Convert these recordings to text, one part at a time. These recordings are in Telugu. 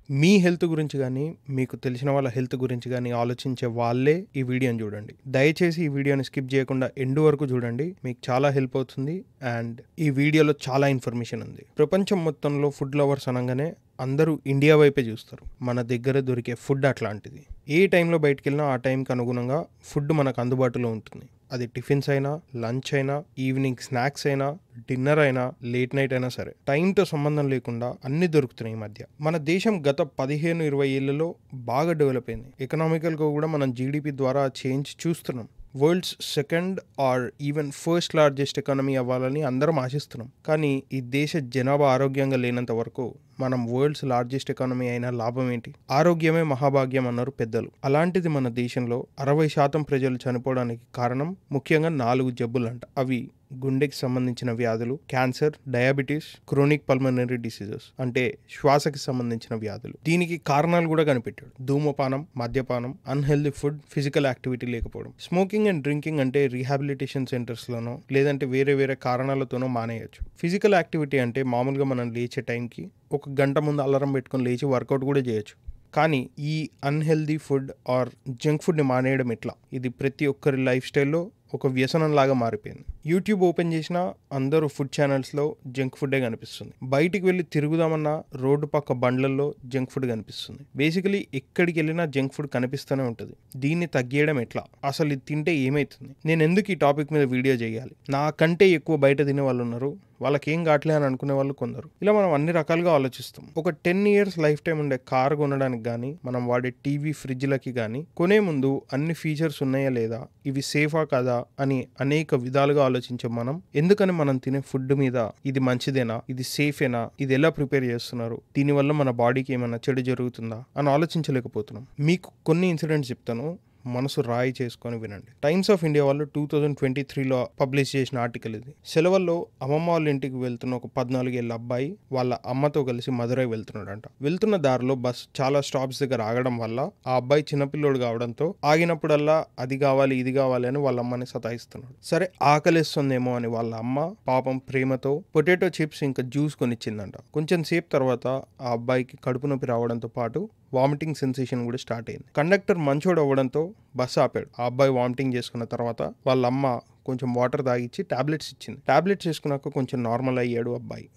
మీ హెల్త్ గురించి గానీ, మీకు తెలిసిన వాళ్ళ హెల్త్ గురించి గానీ ఆలోచించే వాళ్ళే ఈ వీడియోని చూడండి. దయచేసి ఈ వీడియోని స్కిప్ చేయకుండా ఎండ్ వరకు చూడండి. మీకు చాలా హెల్ప్ అవుతుంది అండ్ ఈ వీడియోలో చాలా ఇన్ఫర్మేషన్ ఉంది. ప్రపంచం మొత్తంలో ఫుడ్ లవర్స్ అనగానే అందరూ ఇండియా వైపే చూస్తారు. మన దగ్గర దొరికే ఫుడ్ అట్లాంటిది. ఏ టైంలో బయటికి వెళ్ళినా ఆ టైంకి అనుగుణంగా ఫుడ్ మనకు అందుబాటులో ఉంటుంది. అది టిఫిన్స్ అయినా, లంచ్ అయినా, ఈవినింగ్ స్నాక్స్ అయినా, డిన్నర్ అయినా, లేట్ నైట్ అయినా సరే టైంతో సంబంధం లేకుండా అన్ని దొరుకుతున్నాయి ఈ మధ్య. మన దేశం గత 15-20 ఏళ్లలో బాగా డెవలప్ అయింది. ఎకనామికల్గా కూడా మనం జీడిపి ద్వారా చేంజ్ చూస్తున్నాం. World's second are even first largest economy అవ్వాలని అందరం ఆశిస్తున్నాం. కానీ ఈ దేశ జనాభా ఆరోగ్యంగా లేనంత వరకు మనం వరల్డ్స్ లార్జెస్ట్ ఎకానమీ అయినా లాభం ఏంటి? ఆరోగ్యమే మహాభాగ్యం అన్నారు పెద్దలు. అలాంటిది మన దేశంలో 60% ప్రజలు చనిపోవడానికి కారణం ముఖ్యంగా 4 జబ్బులంట. అవి గుండెకి సంబంధించిన వ్యాధులు, cancer, diabetes, chronic pulmonary diseases అంటే శ్వాసకి సంబంధించిన వ్యాధులు. దీనికి కారణాలు కూడా కనిపెట్టాడు. ధూమపానం, మద్యపానం, అన్హెల్దీ ఫుడ్, ఫిజికల్ యాక్టివిటీ లేకపోవడం. స్మోకింగ్ అండ్ డ్రింకింగ్ అంటే రీహాబిలిటేషన్ సెంటర్స్లోనో లేదంటే వేరే కారణాలతోనో మానేయచ్చు. ఫిజికల్ యాక్టివిటీ అంటే మామూలుగా మనం లేచే టైంకి 1 గంట ముందు అలారం పెట్టుకొని లేచి వర్కౌట్ కూడా చేయొచ్చు. కానీ ఈ అన్హెల్దీ ఫుడ్ ఆర్ జంక్ ఫుడ్ని మానేయడం ఎట్లా? ఇది ప్రతి ఒక్కరి లైఫ్ స్టైల్లో ఒక వ్యసనంలాగా మారిపోయింది. యూట్యూబ్ ఓపెన్ చేసినా అందరూ ఫుడ్ ఛానల్స్లో జంక్ ఫుడ్డే కనిపిస్తుంది. బయటికి వెళ్ళి తిరుగుదామన్నా రోడ్డు పక్క బండ్లలో జంక్ ఫుడ్ కనిపిస్తుంది. బేసికలీ ఎక్కడికి వెళ్ళినా జంక్ ఫుడ్ కనిపిస్తూనే ఉంటుంది. దీన్ని తగ్గియడం ఎట్లా? అసలు ఇది తింటే ఏమవుతుంది? నేను ఎందుకు ఈ టాపిక్ మీద వీడియో చేయాలి? నాకంటే ఎక్కువ బయట తినే వాళ్ళు ఉన్నారు, వాళ్ళకేం కావట్లే అని అనుకునే వాళ్ళు కొందరు. ఇలా మనం అన్ని రకాలుగా ఆలోచిస్తాం. ఒక 10 years లైఫ్ టైం ఉండే కార్ కొనడానికి కానీ, మనం వాడే టీవీ, ఫ్రిడ్జ్లకి కానీ కొనే ముందు అన్ని ఫీచర్స్ ఉన్నాయా లేదా, ఇవి సేఫా కాదా అని అనేక విధాలుగా ఆలోచించే మనం ఎందుకని మనం తినే ఫుడ్ మీద ఇది మంచిదేనా, ఇది సేఫేనా, ఇది ఎలా ప్రిపేర్ చేస్తున్నారు, దీనివల్ల మన బాడీకి ఏమైనా చెడు జరుగుతుందా అని ఆలోచించలేకపోతున్నాం. మీకు కొన్ని ఇన్సిడెంట్స్ చెప్తాను, మనసు రాయి చేసుకొని వినండి. టైమ్స్ ఆఫ్ ఇండియా వాళ్ళు 2023లో పబ్లిష్ చేసిన ఆర్టికల్ ఇది. సెలవుల్లో అమ్మమ్మ వాళ్ళ ఇంటికి వెళ్తున్న ఒక 14 ఏళ్ల అబ్బాయి వాళ్ళ అమ్మతో కలిసి మదురై వెళ్తున్నాడంట. వెళ్తున్న దారిలో బస్ చాలా స్టాప్స్ దగ్గర ఆగడం వల్ల ఆ అబ్బాయి చిన్నపిల్లోడు కావడంతో ఆగినప్పుడల్లా అది కావాలి ఇది కావాలి అని వాళ్ళ అమ్మని సతాయిస్తున్నాడు. సరే ఆకలిస్తుందేమో అని వాళ్ళ అమ్మ పాపం ప్రేమతో పొటాటో చిప్స్ ఇంకా జ్యూస్ కొనిచ్చిందంట. కొంచెం సేపు తర్వాత ఆ అబ్బాయికి కడుపు నొప్పి రావడంతో పాటు వామిటింగ్ సెన్సేషన్ కూడా స్టార్ట్ అయింది. కండక్టర్ మంచోడు అవ్వడంతో బస్సు ఆపాడు. ఆ అబ్బాయి వామిటింగ్ చేసుకున్న తర్వాత వాళ్ళ అమ్మ కొంచెం వాటర్ తాగిచ్చి టాబ్లెట్స్ ఇచ్చింది. టాబ్లెట్స్ వేసుకున్నాక కొంచెం నార్మల్ అయ్యాడు అబ్బాయి.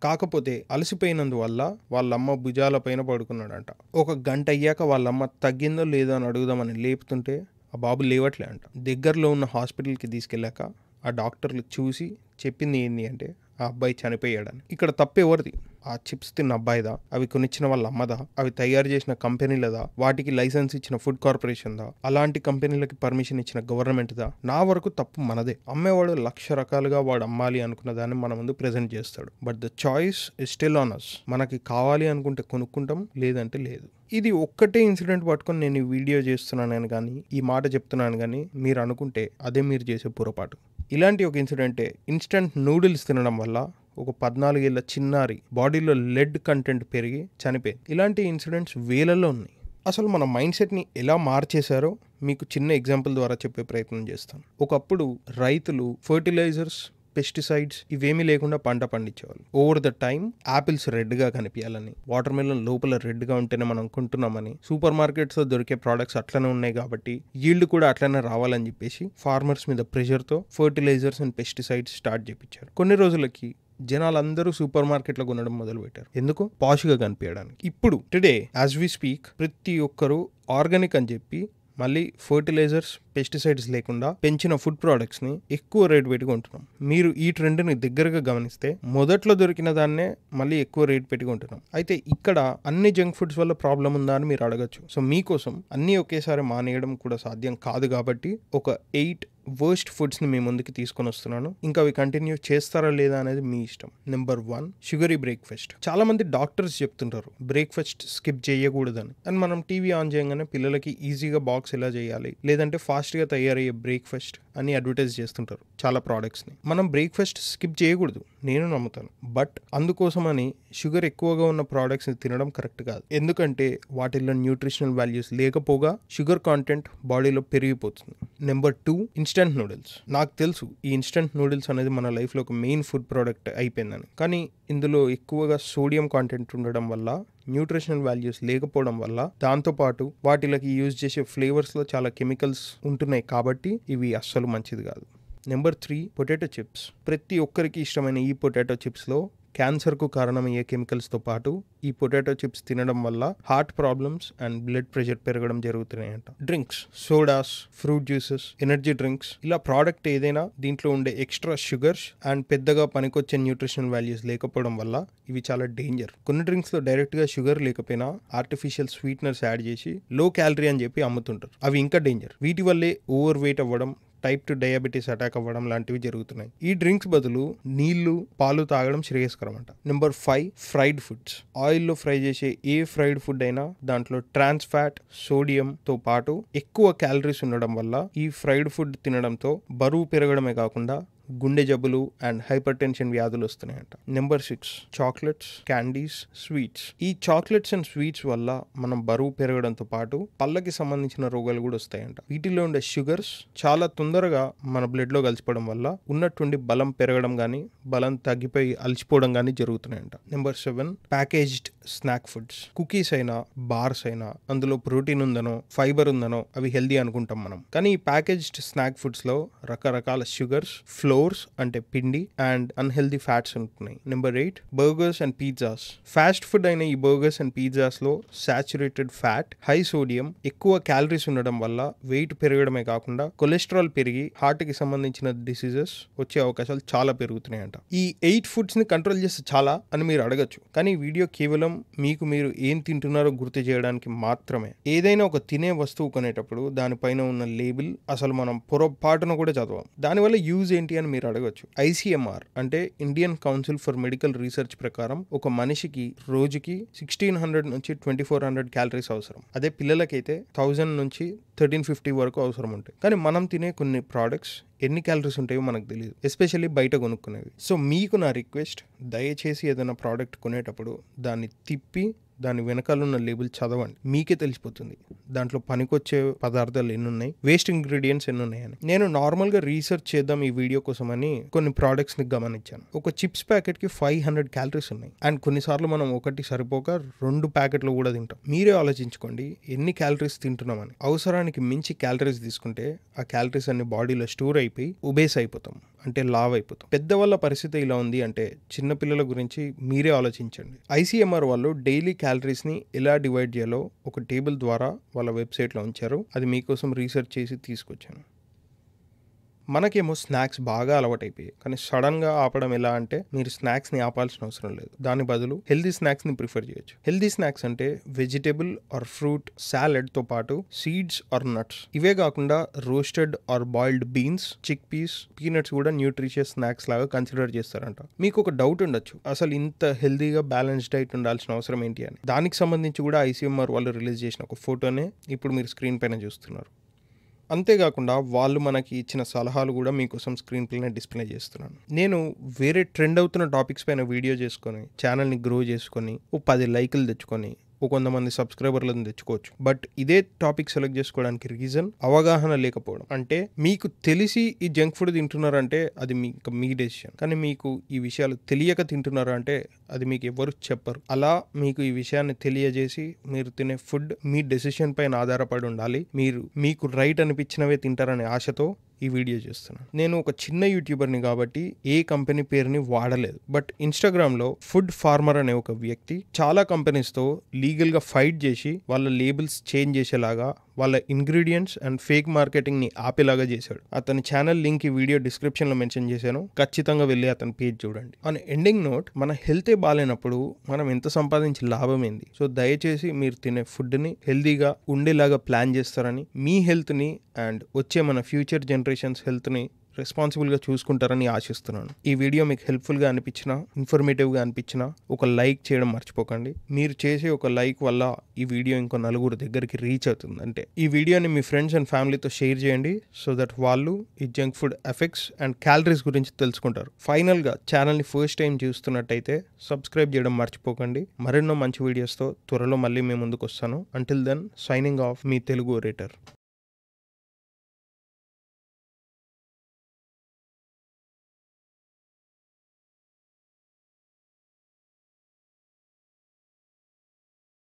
కాకపోతే అలసిపోయినందువల్ల వాళ్ళమ్మ భుజాల పైన పడుకున్నాడంట. 1 గంట అయ్యాక వాళ్ళమ్మ తగ్గిందో లేదో అని అడుగుదామని లేపుతుంటే ఆ బాబు లేవట్లే అంట. దగ్గరలో ఉన్న హాస్పిటల్కి తీసుకెళ్ళాక ఆ డాక్టర్లు చూసి చెప్పింది ఏంటి అంటే ఆ అబ్బాయి చనిపోయాడని. ఇక్కడ తప్పు ఎవరిది? ఆ చిప్స్ తిన్న అబ్బాయిదా? అవి కొనిచ్చిన వాళ్ళ అమ్మదా? అవి తయారు చేసిన కంపెనీలదా? వాటికి లైసెన్స్ ఇచ్చిన ఫుడ్ కార్పొరేషన్దా? అలాంటి కంపెనీలకి పర్మిషన్ ఇచ్చిన గవర్నమెంట్దా? నా వరకు తప్పు మనదే. అమ్మేవాడు 1,00,000 రకాలుగా వాడు అమ్మాలి అనుకున్న దాన్ని మన ముందు ప్రెజెంట్ చేస్తాడు. But the choice is still on us. మనకి కావాలి అనుకుంటే కొనుక్కుంటాం, లేదంటే లేదు. ఇది ఒక్కటే ఇన్సిడెంట్ పట్టుకొని నేను ఈ వీడియో చేస్తున్నానని కానీ, ఈ మాట చెప్తున్నాను కానీ మీరు అనుకుంటే అదే మీరు చేసే పొరపాటు. ఇలాంటి ఒక ఇన్సిడెంటే ఇన్స్టంట్ నూడిల్స్ తినడం వల్ల ఒక 14 ఏళ్ల చిన్నారి బాడీలో లెడ్ కంటెంట్ పెరిగి చనిపోయింది. ఇలాంటి ఇన్సిడెంట్స్ వేలల్లో ఉన్నాయి. అసలు మన మైండ్ సెట్ని ఎలా మార్చేశారో మీకు చిన్న ఎగ్జాంపుల్ ద్వారా చెప్పే ప్రయత్నం చేస్తాను. ఒకప్పుడు రైతులు ఫర్టిలైజర్స్, పెస్టిసైడ్స్ ఇవేమీ లేకుండా పంట పండించేవాళ్ళు. ఓవర్ ద టైమ్ యాపిల్స్ రెడ్గా కనిపించాలని, వాటర్ మెలన్ లోపల రెడ్గా ఉంటేనే మనం కొంటున్నామని, సూపర్ మార్కెట్స్లో దొరికే ప్రోడక్ట్స్ అట్లనే ఉన్నాయి కాబట్టి ఈల్డ్ కూడా అట్లనే రావాలని చెప్పేసి ఫార్మర్స్ మీద ప్రెషర్తో ఫర్టిలైజర్స్ అండ్ పెస్టిసైడ్స్ స్టార్ట్ చేయించారు. కొన్ని రోజులకి జనాలందరూ సూపర్ మార్కెట్లో కొనడం మొదలుపెట్టారు. ఎందుకు? పాష్గా కనిపించడానికి. ఇప్పుడు టుడే యాజ్ వి స్పీక్ ప్రతి ఒక్కరూ ఆర్గానిక్ అని చెప్పి మళ్ళీ ఫర్టిలైజర్స్, పెస్టిసైడ్స్ లేకుండా పెంచిన ఫుడ్ ప్రోడక్ట్స్ని ఎక్కువ రేట్ పెట్టి కొంటున్నాం. మీరు ఈ ట్రెండ్ని దగ్గరగా గమనిస్తే మొదట్లో దొరికిన దాన్నే మళ్ళీ ఎక్కువ రేట్ పెట్టి కొంటున్నాం. అయితే ఇక్కడ అన్ని జంక్ ఫుడ్స్ వల్ల ప్రాబ్లం ఉందా అని మీరు అడగచ్చు. సో మీకోసం అన్నీ ఒకేసారి మానేయడం కూడా సాధ్యం కాదు కాబట్టి ఒక 8 వర్స్ట్ ఫుడ్స్ని మీ ముందుకి తీసుకొని వస్తున్నాను. ఇంకా అవి కంటిన్యూ చేస్తారా లేదా అనేది మీ ఇష్టం. Number 1, sugary breakfast. చాలా మంది డాక్టర్స్ చెప్తుంటారు బ్రేక్ఫాస్ట్ స్కిప్ చేయకూడదని. అండ్ మనం టీవీ ఆన్ చేయగానే పిల్లలకి ఈజీగా బాక్స్ ఎలా చేయాలి, లేదంటే ఫాస్ట్గా తయారయ్యే బ్రేక్ఫాస్ట్ అని అడ్వర్టైజ్ చేస్తుంటారు చాలా ప్రోడక్ట్స్ని. మనం బ్రేక్ఫాస్ట్ స్కిప్ చేయకూడదు, నేను నమ్ముతాను. బట్ అందుకోసమని షుగర్ ఎక్కువగా ఉన్న ప్రోడక్ట్స్ని తినడం కరెక్ట్ కాదు. ఎందుకంటే వాటిల్లో న్యూట్రిషనల్ వాల్యూస్ లేకపోగా షుగర్ కాంటెంట్ బాడీలో పెరిగిపోతుంది. Number 2, instant noodles. నాకు తెలుసు ఈ ఇన్స్టంట్ నూడిల్స్ అనేది మన లైఫ్లో ఒక మెయిన్ ఫుడ్ ప్రోడక్ట్ అయిపోయిందని. కానీ ఇందులో ఎక్కువగా సోడియం కాంటెంట్ ఉండడం వల్ల న్యూట్రిషనల్ వాల్యూస్ లేకపోవడం వల్ల, దాంతోపాటు వాటికి యూజ్ చేసే ఫ్లేవర్స్లో చాలా కెమికల్స్ ఉంటున్నాయి కాబట్టి ఇవి అస్సలు మంచిది కాదు. Number 3, potato chips. ప్రతి ఒక్కరికి ఇష్టమైన ఈ పొటాటో చిప్స్లో క్యాన్సర్కు కారణమయ్యే కెమికల్స్తో పాటు ఈ పొటాటో చిప్స్ తినడం వల్ల heart problems and blood pressure పెరగడం జరుగుతున్నాయంట. Drinks, sodas, fruit juices, energy drinks, ఇలా ప్రోడక్ట్ ఏదైనా దీంట్లో ఉండే ఎక్స్ట్రా షుగర్స్ అండ్ పెద్దగా పనికొచ్చే న్యూట్రిషనల్ వాల్యూస్ లేకపోవడం వల్ల ఇవి చాలా డేంజర్. కొన్ని డ్రింక్స్లో డైరెక్ట్గా షుగర్ లేకపోయినా ఆర్టిఫిషియల్ స్వీట్నర్స్ యాడ్ చేసి లో క్యాలరీ అని చెప్పి అమ్ముతుంటారు. అవి ఇంకా డేంజర్. వీటి వల్లే ఓవర్ వెయిట్ అవ్వడం, టైప్ 2 డయాబెటీస్ అటాక్ అవ్వడం లాంటివి జరుగుతున్నాయి. ఈ డ్రింక్స్ బదులు నీళ్లు, పాలు తాగడం శ్రేయస్కరం అంట. Number 5, fried foods. ఆయిల్లో ఫ్రై చేసే ఏ ఫ్రైడ్ ఫుడ్ అయినా దాంట్లో ట్రాన్స్ ఫ్యాట్, సోడియంతో పాటు ఎక్కువ క్యాలరీస్ ఉండడం వల్ల ఈ ఫ్రైడ్ ఫుడ్ తినడంతో బరువు పెరగడమే కాకుండా గుండె జబ్బులు అండ్ హైపర్ టెన్షన్ వ్యాధులు వస్తున్నాయంట. Number 6, chocolates, candies, sweets. ఈ చాక్లెట్స్ అండ్ స్వీట్స్ వల్ల మనం బరువు పెరగడంతో పాటు పళ్ళకి సంబంధించిన రోగాలు కూడా వస్తాయంట. వీటిలో ఉండే షుగర్స్ చాలా తొందరగా మన బ్లడ్ లో కలిసిపోవడం వల్ల ఉన్నటువంటి బలం పెరగడం కానీ, బలం తగ్గిపోయి అలసిపోవడం కానీ జరుగుతున్నాయంట. Number 7, packaged snack foods. Cookies అయినా, బార్స్ అయినా అందులో ప్రోటీన్ ఉందనో, ఫైబర్ ఉందనో అవి హెల్దీ అనుకుంటాం మనం. కానీ ఈ ప్యాకేజ్డ్ స్నాక్ ఫుడ్స్ లో రకరకాల షుగర్స్, ఫ్లోర్స్ అంటే పిండి అండ్ అన్హెల్దీ ఫ్యాట్స్ ఉంటున్నాయి. Number 8, burgers and pizzas. Fast food అయిన ఈ బర్గర్స్ అండ్ పిజ్జాస్ లో సాచురేటెడ్ ఫ్యాట్, హై సోడియం, ఎక్కువ క్యాలరీస్ ఉండడం వల్ల వెయిట్ పెరగడమే కాకుండా కొలెస్ట్రాల్ పెరిగి హార్ట్ కి సంబంధించిన డిసీజెస్ వచ్చే అవకాశాలు చాలా పెరుగుతున్నాయంట. ఈ 8 ఫుడ్స్ ని కంట్రోల్ చేస్తే చాలా అని మీరు అడగచ్చు, కానీ ఈ వీడియో కేవలం మీకు మీరు ఏం తింటున్నారో గుర్తు చేయడానికి మాత్రమే. ఏదైనా ఒక తినే వస్తువు కొనేటప్పుడు దానిపైన ఉన్న లేబుల్ అసలు మనం పొరపాటున కూడా చదవం. దానివల్ల యూజ్ ఏంటి అని మీరు అడగచ్చు. ICMR అంటే Indian council for medical research ప్రకారం ఒక మనిషికి రోజుకి 1600 నుంచి 2400 క్యాలరీస్ అవసరం. అదే పిల్లలకైతే 1000 నుంచి 1350 వరకు అవసరం ఉంటాయి. కానీ మనం తినే కొన్ని ప్రోడక్ట్స్ ఎన్ని క్యాలరీస్ ఉంటాయో మనకు తెలియదు, ఎస్పెషల్లీ బయట కొనుక్కునేవి. సో మీకు నా రిక్వెస్ట్, దయచేసి ఏదైనా ప్రోడక్ట్ కొనేటప్పుడు దాన్ని తిప్పి దాని వెనకాలన్న లేబుల్ చదవండి. మీకే తెలిసిపోతుంది దాంట్లో పనికొచ్చే పదార్థాలు ఎన్ని ఉన్నాయి, వేస్ట్ ఇంగ్రీడియంట్స్ ఎన్ని ఉన్నాయని. నేను నార్మల్గా రీసెర్చ్ చేద్దాం ఈ వీడియో కోసమని కొన్ని ప్రోడక్ట్స్ ని గమనించాను. ఒక చిప్స్ ప్యాకెట్ కి 500 క్యాలరీస్ ఉన్నాయి. అండ్ కొన్నిసార్లు మనం ఒకటి సరిపోక 2 ప్యాకెట్లు కూడా తింటాం. మీరే ఆలోచించుకోండి ఎన్ని క్యాలరీస్ తింటున్నామని. అవసరానికి మించి క్యాలరీస్ తీసుకుంటే ఆ క్యాలరీస్ అన్ని బాడీలో స్టోర్ అయిపోయి ఒబేస్ అయిపోతాం, అంటే లావ్ అయిపోతాం. పెద్దవాళ్ళ పరిస్థితి ఇలా ఉంది అంటే చిన్నపిల్లల గురించి మీరే ఆలోచించండి. ICMR వాళ్ళు డైలీ క్యాలరీస్ ని ఎలా డివైడ్ చేయాలో ఒక టేబుల్ ద్వారా వాళ్ళ వెబ్సైట్లో ఉంచారు. అది మీకోసం రీసెర్చ్ చేసి తీసుకొచ్చాను. మనకేమో స్నాక్స్ బాగా అలవాటైపోయాయి, కానీ సడన్ గా ఆపడం ఎలా అంటే మీరు స్నాక్స్ ని ఆపాల్సిన అవసరం లేదు. దాని బదులు హెల్దీ స్నాక్స్ ని ప్రిఫర్ చేయొచ్చు. హెల్దీ స్నాక్స్ అంటే వెజిటేబుల్ ఆర్ ఫ్రూట్ సాలెడ్ తో పాటు సీడ్స్ ఆర్ నట్స్. ఇవే కాకుండా roasted or boiled beans, chick peas, peanuts కూడా న్యూట్రిషియస్ స్నాక్స్ లాగా కన్సిడర్ చేస్తారంట. మీకు ఒక డౌట్ ఉండొచ్చు, అసలు ఇంత హెల్దీగా బ్యాలెన్స్డ్ డైట్ ఉండాల్సిన అవసరం ఏంటి అని. దానికి సంబంధించి కూడా ICMR వాళ్ళు రిలీజ్ చేసిన ఒక ఫోటోనే ఇప్పుడు మీరు స్క్రీన్ పైన చూస్తున్నారు. అంతేకాకుండా వాళ్ళు మనకి ఇచ్చిన సలహాలు కూడా మీకోసం స్క్రీన్ పైన డిస్ప్లే చేస్తున్నాను. నేను వేరే ట్రెండ్ అవుతున్న టాపిక్స్ పైన వీడియో చేసుకొని ఛానల్ని గ్రో చేసుకొని 10 లైకులు తెచ్చుకొని కొంతమంది సబ్స్క్రైబర్లను తెచ్చుకోవచ్చు. బట్ ఇదే టాపిక్ సెలెక్ట్ చేసుకోవడానికి రీజన్ అవగాహన లేకపోవడం. అంటే మీకు తెలిసి ఈ జంక్ ఫుడ్ తింటున్నారంటే అది మీ డెసిషన్, కానీ మీకు ఈ విషయాలు తెలియక తింటున్నారు అంటే అది మీకు ఎవరు చెప్పరు. అలా మీకు ఈ విషయాన్ని తెలియజేసి మీరు తినే ఫుడ్ మీ డెసిషన్ పైన ఆధారపడి ఉండాలి. మీకు రైట్ అనిపించినవే తింటారనే ఆశతో ఈ వీడియో చేస్తున్నాను. నేను ఒక చిన్న యూట్యూబర్ని కాబట్టి ఏ కంపెనీ పేరుని వాడలేదు. బట్ ఇన్స్టాగ్రామ్లో ఫుడ్ ఫార్మర్ అనే ఒక వ్యక్తి చాలా కంపెనీస్తో లీగల్గా ఫైట్ చేసి వాళ్ళ లేబుల్స్ చేంజ్ చేసేలాగా, వాళ్ళ ఇంగ్రీడియంట్స్ అండ్ ఫేక్ మార్కెటింగ్ ని ఆపేలాగా చేశాడు. అతని ఛానల్ లింక్ ఈ వీడియో డిస్క్రిప్షన్ లో మెన్షన్ చేశాను, ఖచ్చితంగా వెళ్ళి అతని పేజ్ చూడండి. ఆన్ ఎండింగ్ నోట్, మన హెల్తే బాగాలేనప్పుడు మనం ఎంత సంపాదించి లాభం ఏంది? సో దయచేసి మీరు తినే ఫుడ్ ని హెల్దీగా ఉండేలాగా ప్లాన్ చేస్తారని, మీ హెల్త్ ని అండ్ వచ్చే మన ఫ్యూచర్ జనరేషన్స్ హెల్త్ ని రెస్పాన్సిబుల్గా చూసుకుంటారని ఆశిస్తున్నాను. ఈ వీడియో మీకు హెల్ప్ఫుల్గా అనిపించినా, ఇన్ఫర్మేటివ్గా అనిపించినా ఒక లైక్ చేయడం మర్చిపోకండి. మీరు చేసే ఒక లైక్ వల్ల ఈ వీడియో ఇంకో నలుగురు దగ్గరికి రీచ్ అవుతుంది. అంటే ఈ వీడియోని మీ ఫ్రెండ్స్ అండ్ ఫ్యామిలీతో షేర్ చేయండి, సో దట్ వాళ్ళు ఈ junk food effects and calories గురించి తెలుసుకుంటారు. ఫైనల్గా ఛానల్ని ఫస్ట్ టైం చూస్తున్నట్టయితే సబ్స్క్రైబ్ చేయడం మర్చిపోకండి. మరెన్నో మంచి వీడియోస్తో త్వరలో మళ్ళీ మేము ముందుకు వస్తాను. అంటిల్ దెన్, సైనింగ్ ఆఫ్, మీ తెలుగు ఒరేటర్.